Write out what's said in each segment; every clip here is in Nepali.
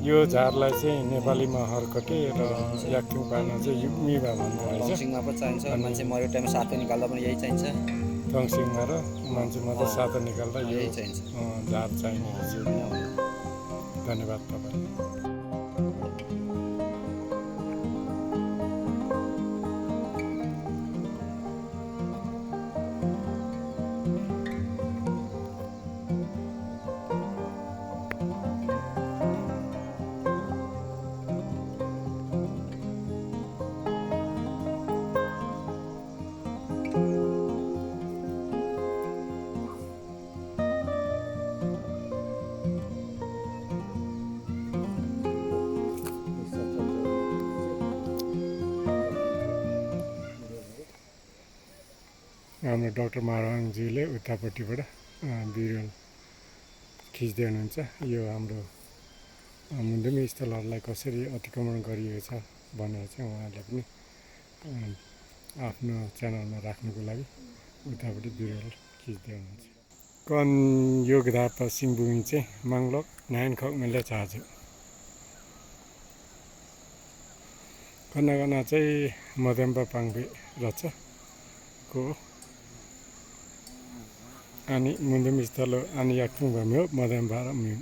यो झारलाई चाहिँ नेपालीमा हर्कटे र याक्थुङ पार्न चाहिँ मिवा भन्दो रहेछ। तङसिङमा पनि चाहिन्छ, मान्छे मरेको टाइममा सातो निकाल्दा पनि यही चाहिन्छ। तङसिङमा र मान्छे मात्रै सातो निकाल्दा यही चाहिन्छ। झार चाहिने रहेछ। धन्यवाद तपाईँलाई। हाम्रो डाक्टर मारवाङजीले उतापट्टिबाट बिरुवा खिच्दै हुनुहुन्छ। यो हाम्रो मुन्धुम स्थलहरूलाई कसरी अतिक्रमण गरिएको छ भनेर चाहिँ उहाँले पनि आफ्नो च्यानलमा राख्नुको लागि उतापट्टि बिरुवा खिच्दै हुनुहुन्छ। कन योगधा पश्चिम भूमि चाहिँ माङ्लोक नाइन खक मिले चाहन्छु। कना चाहिँ मध्यम्पा पाङ्बे रहेछ को अनि मुन्धुम स्थल अनि याक्थुङ भूमि हो मध्यम्पा र म्यु।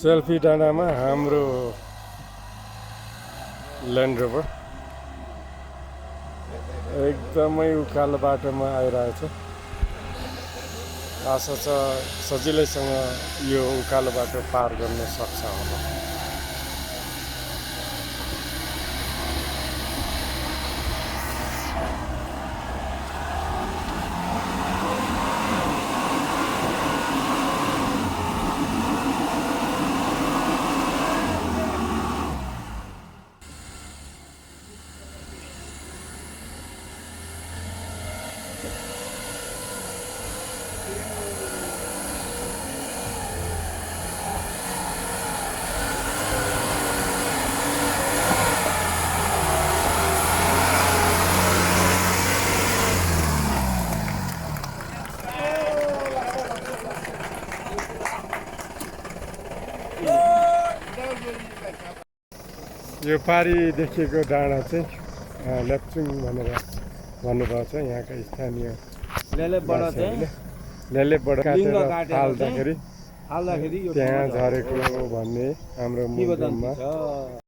सेल्फी डाँडामा हाम्रो ल्यान्ड रोभर एकदमै उकालो बाटोमा आइरहेछ। आशा छ सजिलैसँग यो उकालो बाटो पार गर्न सक्छ होला। यो पारी देखिएको डाँडा चाहिँ लेप्चुङ भनेर भन्नुभएको छ यहाँका स्थानीय लेलेपबाट चाहिँ लेलेपबाट लिङ्ग काटेर काटेर फाल्दाखेरि फाल्दाखेरि यो त्यहाँ ठाउँमा झरेको झरेको भन्ने हाम्रो किंवदन्ती मुन्दुममा छ